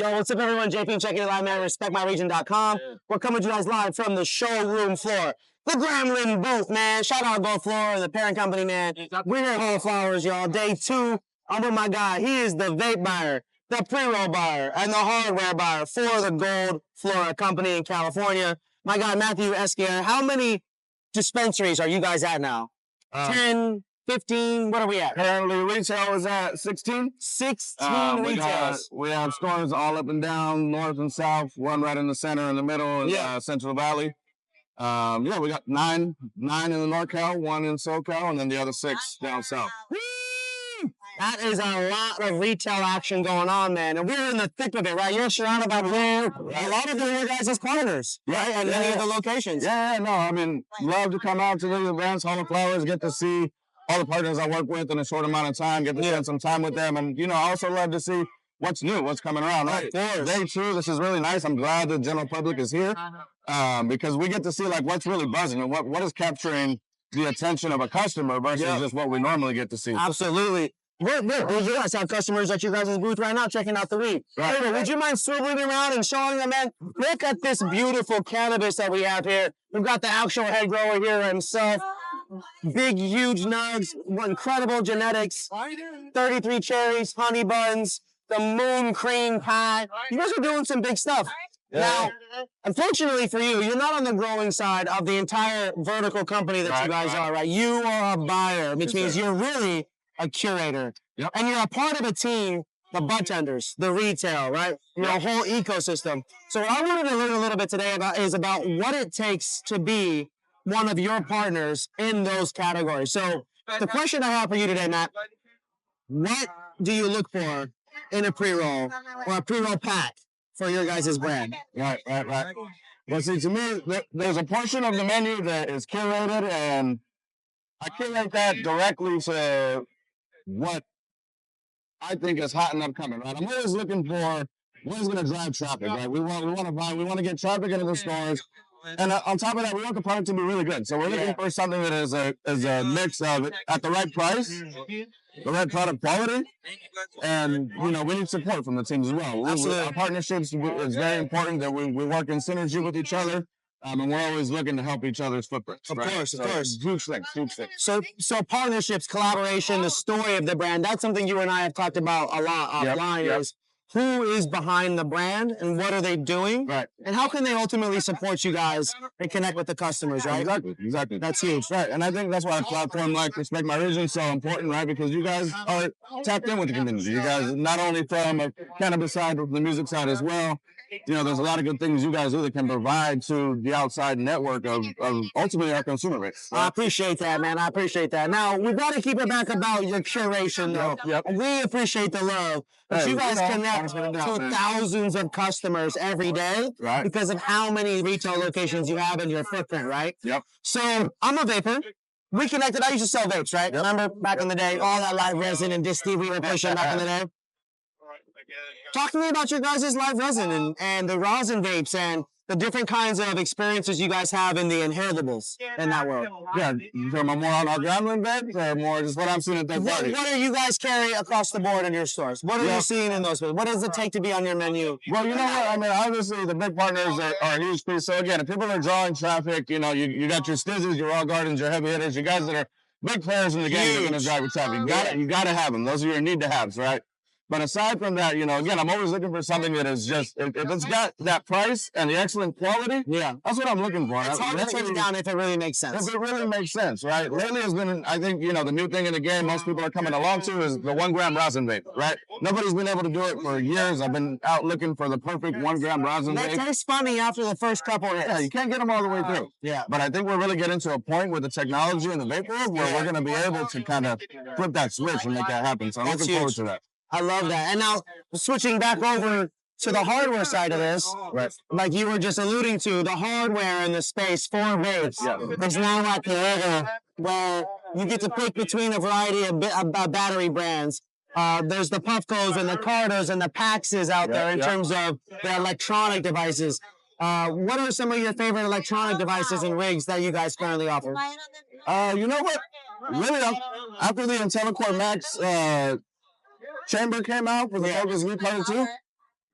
Yo, what's up, everyone? JayPing checking it live, man. RespectMyRegion.com. We're coming to you guys live from the showroom floor. The Gramlin booth, man. Shout out to Flora, the parent company, man. We're here at Hall of Flowers, y'all. Day 2. I'm with my guy. He is the vape buyer, the pre-roll buyer, and the hardware buyer for the Gold Flora company in California. My guy, Matthew Esquier. How many dispensaries are you guys at now? 10, 15, what are we at? Currently, retail is at 16. 16 retails. We have stores all up and down, north and south, one right in the center, in the middle, in Central Valley. We got nine in the NorCal, 1 in SoCal, and then the other 6 down south. That is a lot of retail action going on, man. And we're in the thick of it, right? You're surrounded by a lot of your guys' partners, right? And many of the locations. I mean, love to come out to these events, Hall of Flowers, get to see all the partners I work with in a short amount of time, get to spend some time with them. And, I also love to see what's new, what's coming around, right? Day 2, this is really nice. I'm glad the general public is here because we get to see, like, what's really buzzing and what is capturing the attention of a customer versus just what we normally get to see. Absolutely. You guys have customers at your guys' booth right now checking out the weed. Right. Hey, would you mind swiveling around and showing them, man? Look at this beautiful cannabis that we have here. We've got the actual head grower here himself. Big, huge nugs, incredible genetics, 33 cherries, honey buns, the moon cream pie. You guys are doing some big stuff. Now, unfortunately for you, you're not on the growing side of the entire vertical company that you guys are, right? You are a buyer, which means you're really a curator. And you're a part of a team, the budtenders, the retail, right? Your whole ecosystem. So what I wanted to learn a little bit today is about what it takes to be one of your partners in those categories. So the question I have for you today, Matt, what do you look for in a pre-roll or a pre-roll pack for your guys' brand? Right. Well, see, to me, there's a portion of the menu that is curated, and I curate that directly to what I think is hot and upcoming, right? I'm always looking for what is going to drive traffic, right? We want to get traffic into the stores. And on top of that, we want the product to be really good. So we're looking for something that is a mix of at the right price, the right product quality, and we need support from the teams as well. Our partnerships is very important that we work in synergy with each other, and we're always looking to help each other's footprints. Of course. Huge things. So partnerships, collaboration, the story of the brand, that's something you and I have talked about a lot offline is who is behind the brand and what are they doing? Right. And how can they ultimately support you guys and connect with the customers, right? Exactly. That's huge. Right. And I think that's why a platform like Respect My Region is so important, right? Because you guys are tapped in with the community. You guys, not only from a cannabis side, but from the music side as well. There's a lot of good things you guys do that can provide to the outside network of ultimately our consumer base. Right? I appreciate that, man. I appreciate that. Now, we've got to keep it back about your curation, though. We appreciate the love. But you guys connect to thousands of customers every day because of how many retail locations you have in your footprint, right? So, I'm a vapor. We connected. I used to sell vapes, right? Remember back in the day, all that live resin and disty we were pushing back in the day? Talk to me about your guys' live resin and the rosin vapes and the different kinds of experiences you guys have in the inhalables in that world. Yeah, more on our Gramlin vapes or more just what I'm seeing at third party? What do you guys carry across the board in your stores? What are you seeing in those? What does it take to be on your menu? Well, you know what? I mean, obviously the big partners are a huge piece. So again, if people are drawing traffic, you got your Stizzes, your Raw Gardens, your heavy hitters, you guys that are big players in the game that are going to drive your traffic. You got to have them. Those are your need-to-haves, right? But aside from that, again, I'm always looking for something that is just, if it's got that price and the excellent quality, that's what I'm looking for. It's hard to turn it down if it really makes sense. If it really makes sense, right? Lately has been, I think, the new thing in the game most people are coming along to is the 1 gram rosin vape, right? Nobody's been able to do it for years. I've been out looking for the perfect 1 gram rosin vape. That tastes funny after the first couple hits. Yeah, you can't get them all the way through. Yeah. But I think we're really getting to a point with the technology and the vape world where we're going to be able to kind of flip that switch and make that happen. So I'm looking forward to that. I love that. And now, switching back over to the hardware side of this, like you were just alluding to, the hardware in the space for vapes is now at the level where you get to pick between a variety of battery brands. There's the Puffcos and the Carters and the Paxes out there in terms of the electronic devices. What are some of your favorite electronic devices and rigs that you guys currently offer? You know what? Really, after the IntelliCore Max chamber came out for the Focus V Player 2,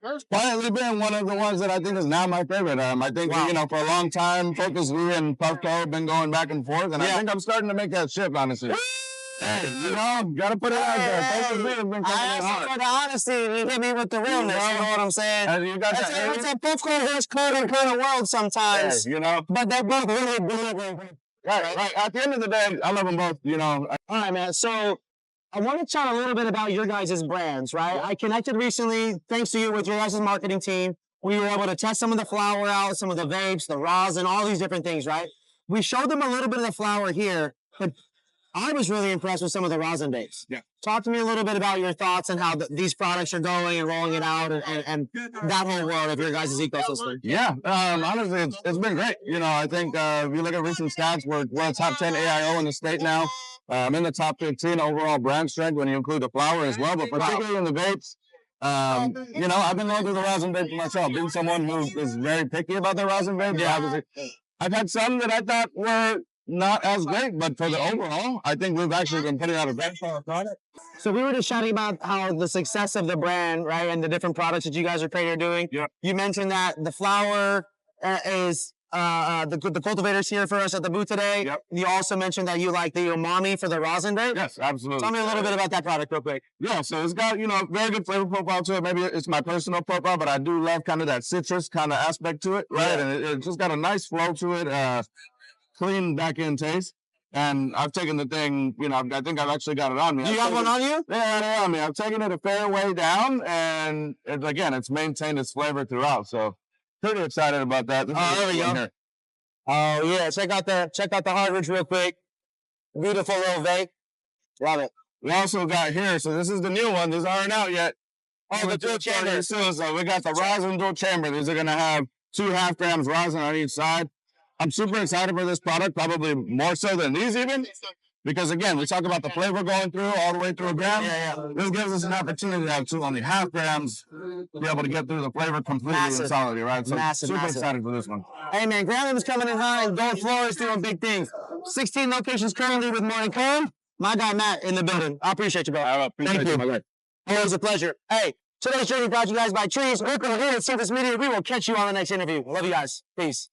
It's quietly been one of the ones that I think is now my favorite. I think, you know, for a long time, Focus V and Puffco have been going back and forth, and I think I'm starting to make that shift, honestly. Hey, you know, gotta put it out there. Focus V has been coming in hard. For the honesty, you hit me with the realness, you know what I'm saying? And you got it's a Puffco horse coding kind of world sometimes. you know. But they're both really delivering. Right. At the end of the day, I love them both, you know. All right, man. So I want to chat a little bit about your guys' brands, right? I connected recently, thanks to you, with your guys' marketing team. We were able to test some of the flower out, some of the vapes, the rosin, all these different things, right? We showed them a little bit of the flower here, but I was really impressed with some of the rosin vapes. Yeah. Talk to me a little bit about your thoughts and how these products are going and rolling it out and that whole world of your guys' ecosystem. Yeah, honestly, it's been great. You know, I think if you look at recent stats, we're a top 10 AIO in the state now. I'm in the top 15 overall brand strength when you include the flower as well, but particularly in the vapes. You know, I've been going through the rosin vapes myself, being someone who is very picky about the rosin vapes. Yeah. Obviously, I've had some that I thought were not as great, but for the overall, I think we've actually been putting out a very solid product. So we were just chatting about how the success of the brand, right, and the different products that you guys are creating or doing. Yeah. You mentioned that the flower is the cultivators here for us at the booth today. Yep. You also mentioned that you like the umami for the rosin vape. Yes, absolutely. Tell me a little bit about that product real quick. Yeah, so it's got, you know, very good flavor profile to it. Maybe it's my personal profile, but I do love kind of that citrus kind of aspect to it, right? Yeah. And it just got a nice flow to it. Clean back end taste. And I've taken the thing, you know, I think I've actually got it on me. You got one on you? Yeah, I got it on me. I've taken it a fair way down, and it's maintained its flavor throughout. So pretty excited about that. There we go. Here. Oh yeah, check out the hardwoods real quick. Beautiful little vape. Love it. We also got here, so this is the new one. These aren't out yet. Oh, the dual chamber. So we got the rosin dual chamber. These are gonna have 2.5 grams rosin on each side. I'm super excited for this product, probably more so than these even, because again, we talk about the flavor going through all the way through a gram. Yeah. This gives us an opportunity to have 2.5 grams, be able to get through the flavor completely and solidly, right? So super excited for this one. Hey man, Gramlin is coming in high, and Gold Flora is doing big things. 16 locations currently with Morning Cone. My guy Matt in the building. I appreciate you, bro. I appreciate you, my guy. Always a pleasure. Hey, today's show is brought to you guys by Trees. We're here at Surface Media. We will catch you on the next interview. Love you guys. Peace.